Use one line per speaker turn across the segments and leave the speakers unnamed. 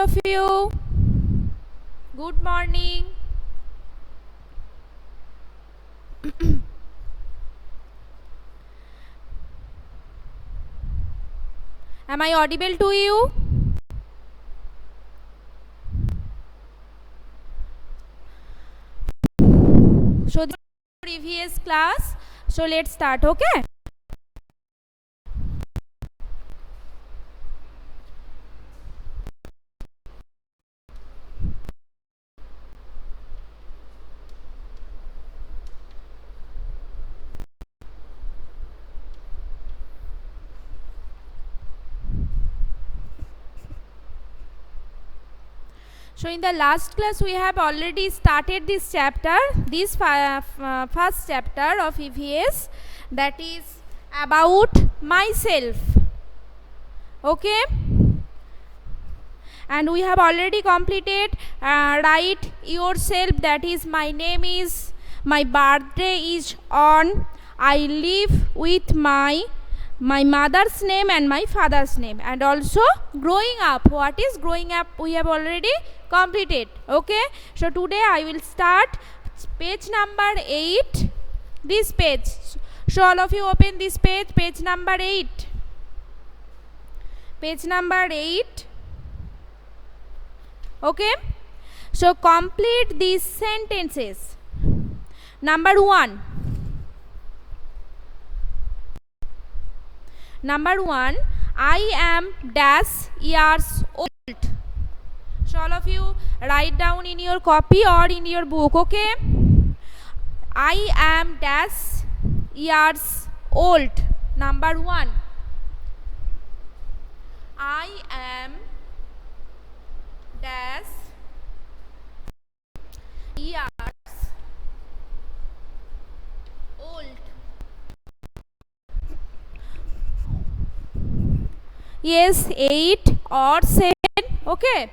of you. Good morning. Am I audible to you? So this is previous class. So let's start, okay? So in the last class we have already started this chapter, this first chapter of EVS, that is about myself, okay? And we have already completed write yourself, that is my name is, my birthday is on, I live with my mother's name and my father's name, and also growing up. What is growing up we have already completed, okay? So today I will start page number 8, this page. So all of you open this page, page number 8, page number 8, okay? So complete these sentences. Number 1, I am dash years old. So all of you write down in your copy or in your book, okay? I am dash years old. Number 1, I am dash years old. Yes, 8 or 7, okay?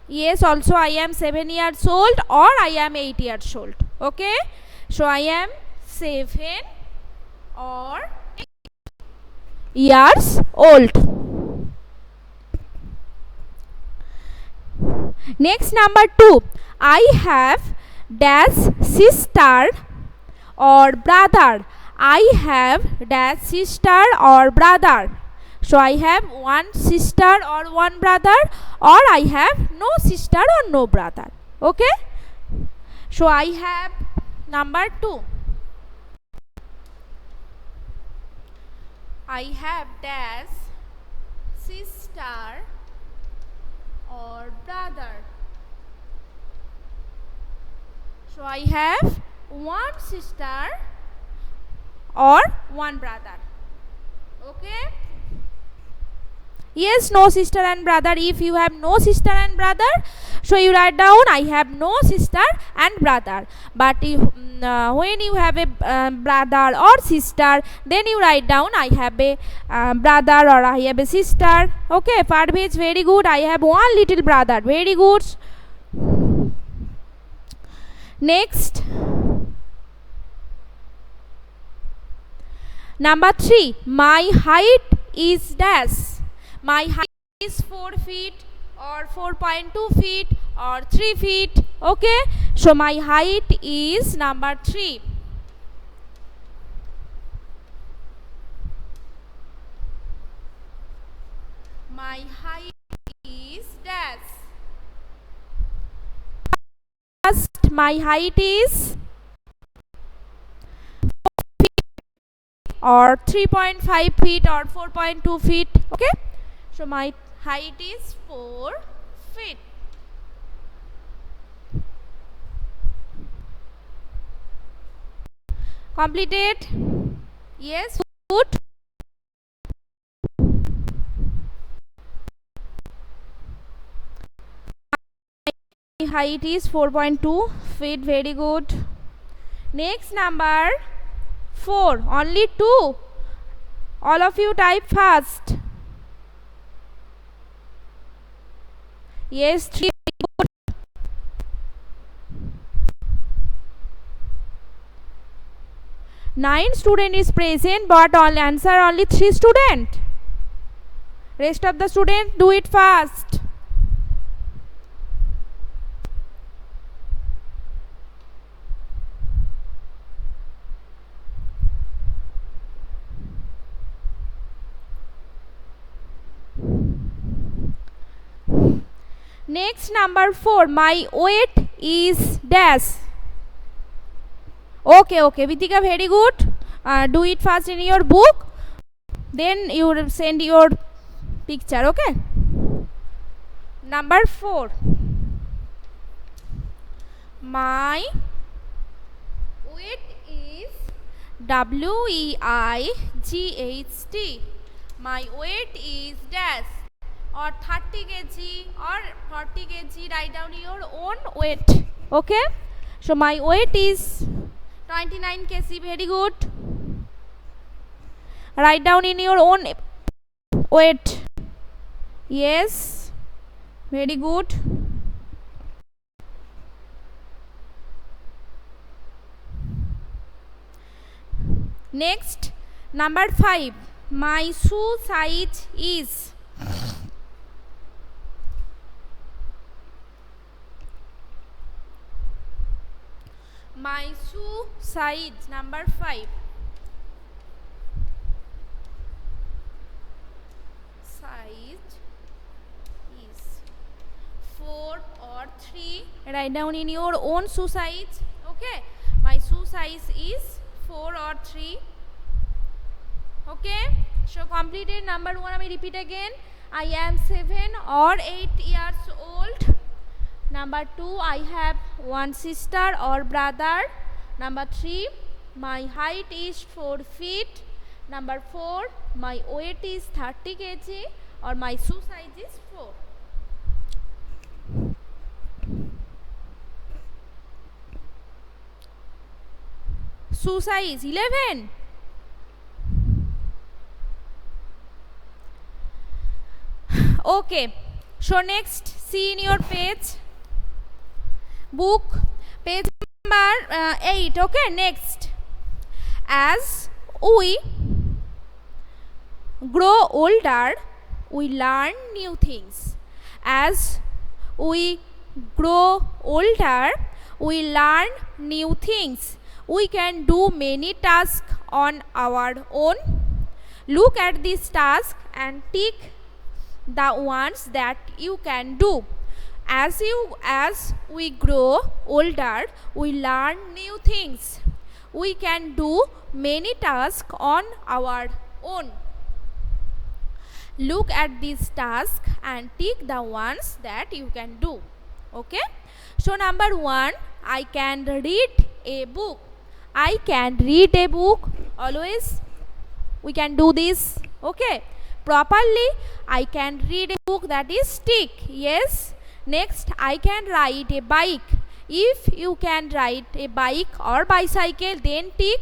Yes, also I am 7 years old or I am 8 years old, okay? So I am 7 or 8 years old. Next, number 2, I have dash sister or brother. I have dash sister or brother. So I have one sister or one brother, or I have no sister or no brother, okay? So I have number 2, I have dash sister or brother. So I have one sister or one brother, okay? Yes, no sister and brother. If you have no sister and brother, so you write down I have no sister and brother. But when you have a brother or sister, then you write down I have a brother or I have a sister, okay? Parvez, very good. I have one little brother, very good. Next, number 3, my height is dash. My height is 4 feet or 4.2 feet or 3 feet, okay? So my height is number 3. My height is dash. First, my height is 4 feet or 3.5 feet or 4.2 feet, okay? So my height is 4 feet. Completed? Yes, good. My height is 4.2 feet, very good. Next, number 4, only 2. All of you type fast. Yes, 3. 9 student is present, but all answer only 3 student. Rest of the students do it fast. Next, number 4, my weight is dash. Okay, Vitika, very good. Do it first in your book, then you will send your picture. Okay. Number 4, my weight is weight. My weight is dash, or 30 kg or 40 kg. Write down your own weight. Okay. So my weight is 29 kg. Very good. Write down in your own weight. Yes. Very good. Next, number 5, my shoe size is. My shoe size, number 5. Size is 4 or 3. Write down in your own shoe size. Okay. My shoe size is 4 or 3. Okay. So completed. Number 1, I will repeat again. I am 7 or 8 years old. Number 2, I have one sister or brother. Number 3, my height is 4 feet. Number 4, my weight is 30 kg or my shoe size is 4. Shoe size 11. Okay. So next, see in your page, book, page number 8. Okay. Next, as we grow older, we learn new things. As we grow older, we learn new things. We can do many tasks on our own. Look at this task and tick the ones that you can do. As we grow older, we learn new things. We can do many tasks on our own. Look at this task and tick the ones that you can do. Okay. So number 1, I can read a book. I can read a book. Always we can do this. Okay. Properly, I can read a book, that is tick. Yes. Next, I can ride a bike. If you can ride a bike or bicycle, then tick.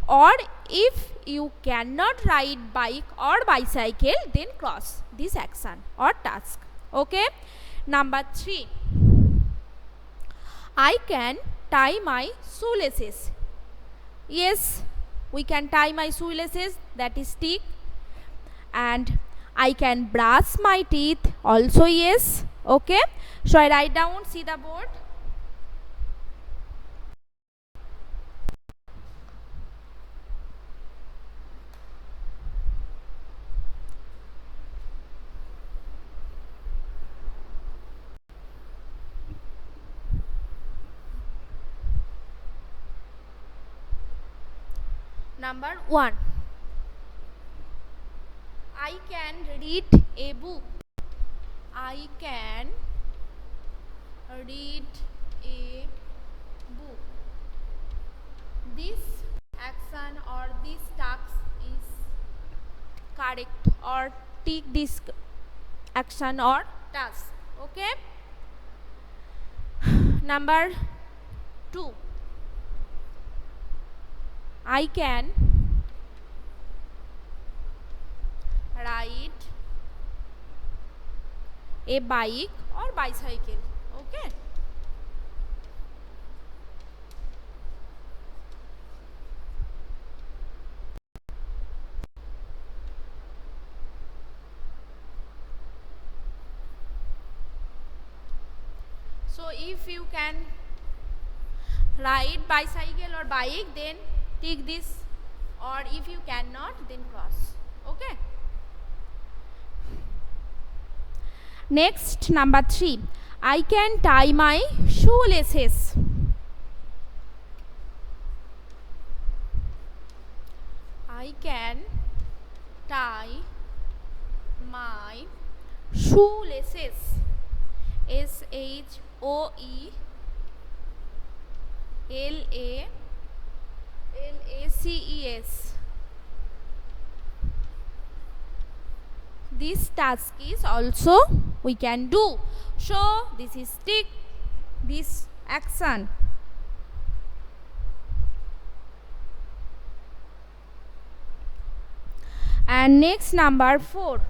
Or if you cannot ride bike or bicycle, then cross this action or task. Okay. Number 3, I can tie my shoelaces. Yes, we can tie my shoelaces, that is tick. And I can brush my teeth also. Yes. Okay. So I write down, see the board. Number 1, I can read a book. I can read a book. This action or this task is correct, or tick this action or task. Okay. Number 2, I can ride a bike or bicycle. Okay. So if you can ride bicycle or bike, then tick this, or if you cannot, then cross. Okay. Next, number 3, I can tie my shoelaces. I can tie my shoelaces. SHOELACES. This task is also we can do. So this is tick this action. And next, number 4.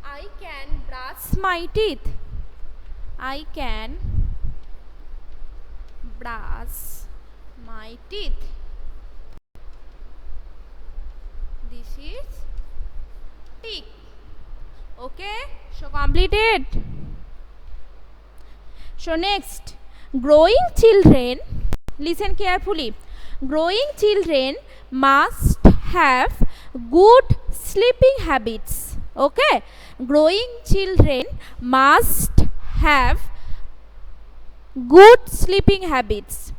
I can brush my teeth. I can brush my teeth. This is tick. Okay, so completed. So next, growing children, listen carefully. Growing children must have good sleeping habits. Okay, growing children must have good sleeping habits.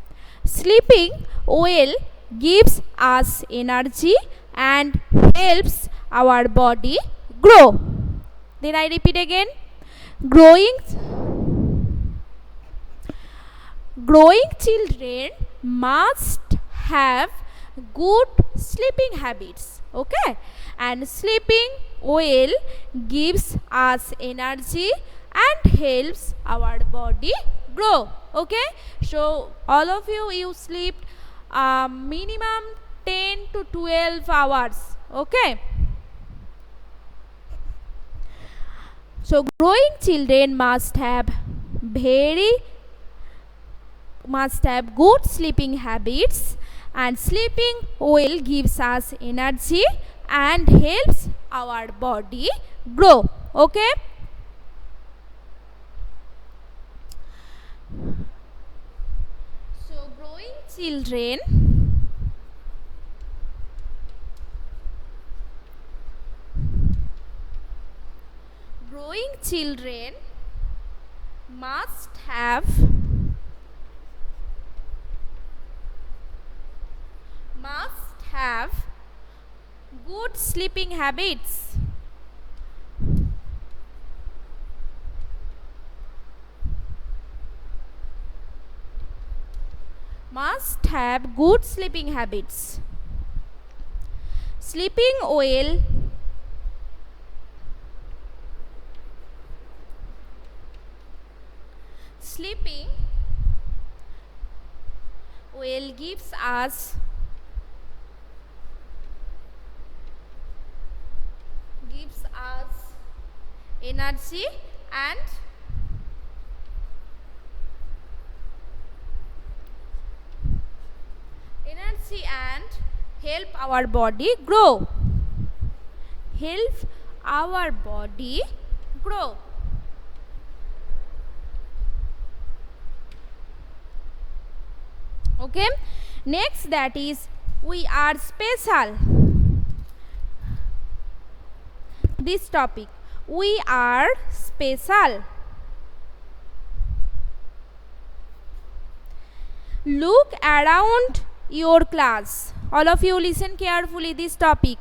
Sleeping well gives us energy and helps our body grow. Then I repeat again. Growing children must have good sleeping habits. Okay, and sleeping well gives us energy and helps our body grow. Okay, so all of you sleep minimum 10 to 12 hours. Okay, so growing children must have good sleeping habits, and sleeping well gives us energy and helps our body grow. Okay, so growing children must have good sleeping habits. Must have good sleeping habits. Sleeping well gives us energy and help our body grow. Okay, next, that is we are special. This topic, we are special. Look around your class. All of you listen carefully this topic.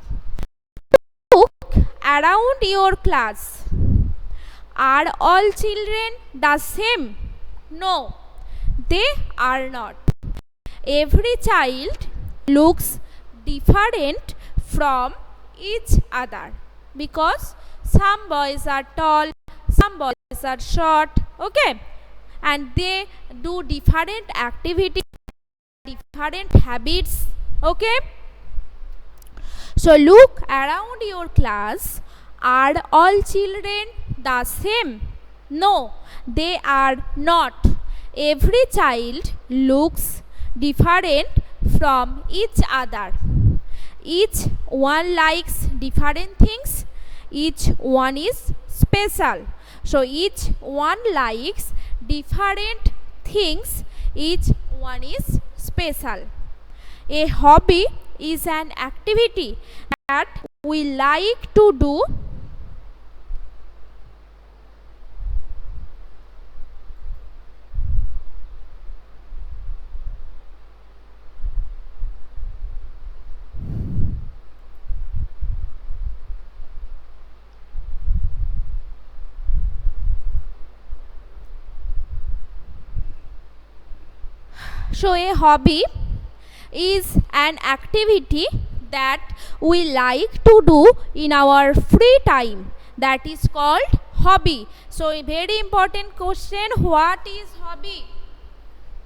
Look around your class. Are all children the same? No, they are not. Every child looks different from each other, because some boys are tall, some boys are short. Okay, and they do different activities, different habits. Okay, so look around your class. Are all children the same? No, they are not. Every child looks different from each other. Each one likes different things. Each one is special. So each one likes different things. Each one is special. A hobby is an activity that we like to do So a hobby is an activity that we like to do in our free time, that is called hobby. So a very important question, what is hobby?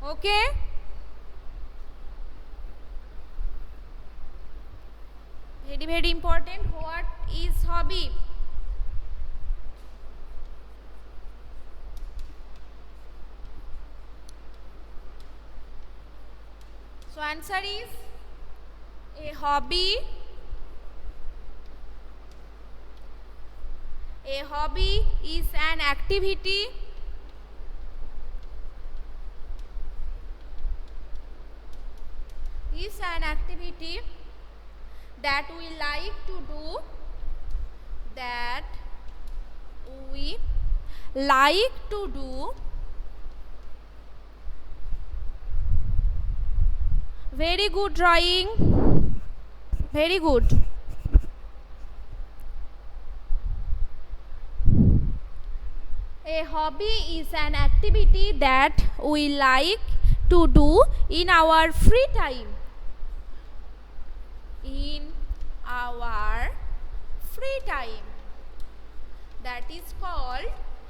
Okay, very important, what is hobby? So answer is, a hobby is an activity that we like to do, very good drawing, very good. A hobby is an activity that we like to do in our free time. That is called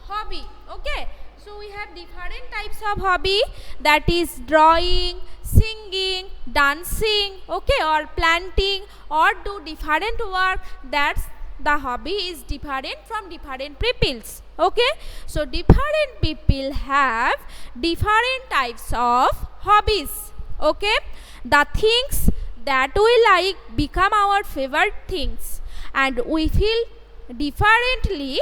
hobby. Okay. So we have different types of hobby, that is drawing, singing, dancing, okay, or planting, or do different work. That's the hobby is different from different peoples. Okay. So different people have different types of hobbies. Okay. The things that we like become our favorite things, and we feel differently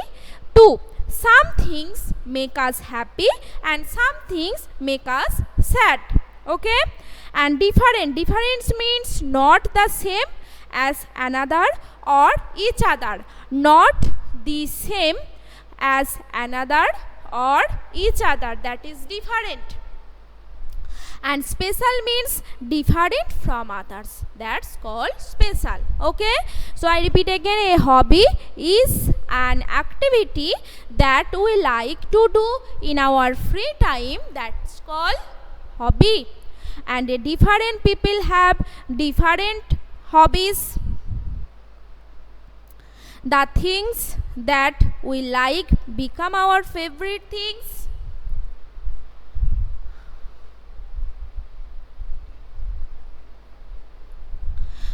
too. Some things make us happy and some things make us sad. Okay. And difference means not the same as another or each other, not the same as another or each other, that is different. And special means different from others, that's called special. Okay. So I repeat again, a hobby is an activity that we like to do in our free time, that's called hobby. And different people have different hobbies. The things that we like become our favorite things.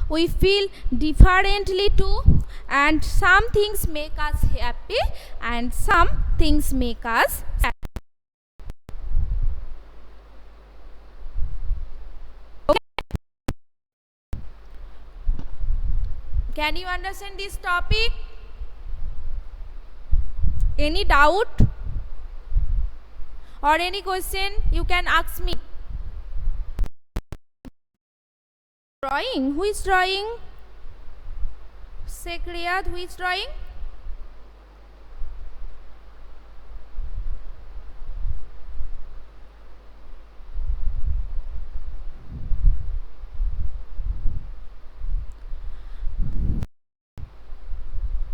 We feel differently too, and some things make us happy and some things make us sad. Okay. Can you understand this topic? Any doubt or any question you can ask me. Drawing, who is drawing? Sheikh Riyad, who is drawing?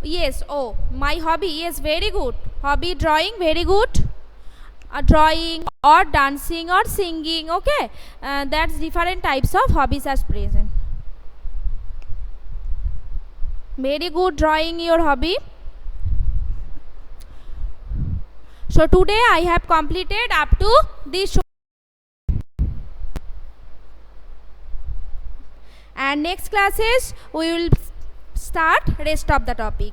Yes, oh, my hobby, yes, very good. Hobby drawing, very good. Drawing or dancing or singing, okay. That's different types of hobbies as present. Very good drawing your hobby. So today I have completed up to this, and next classes we will start rest of the topic.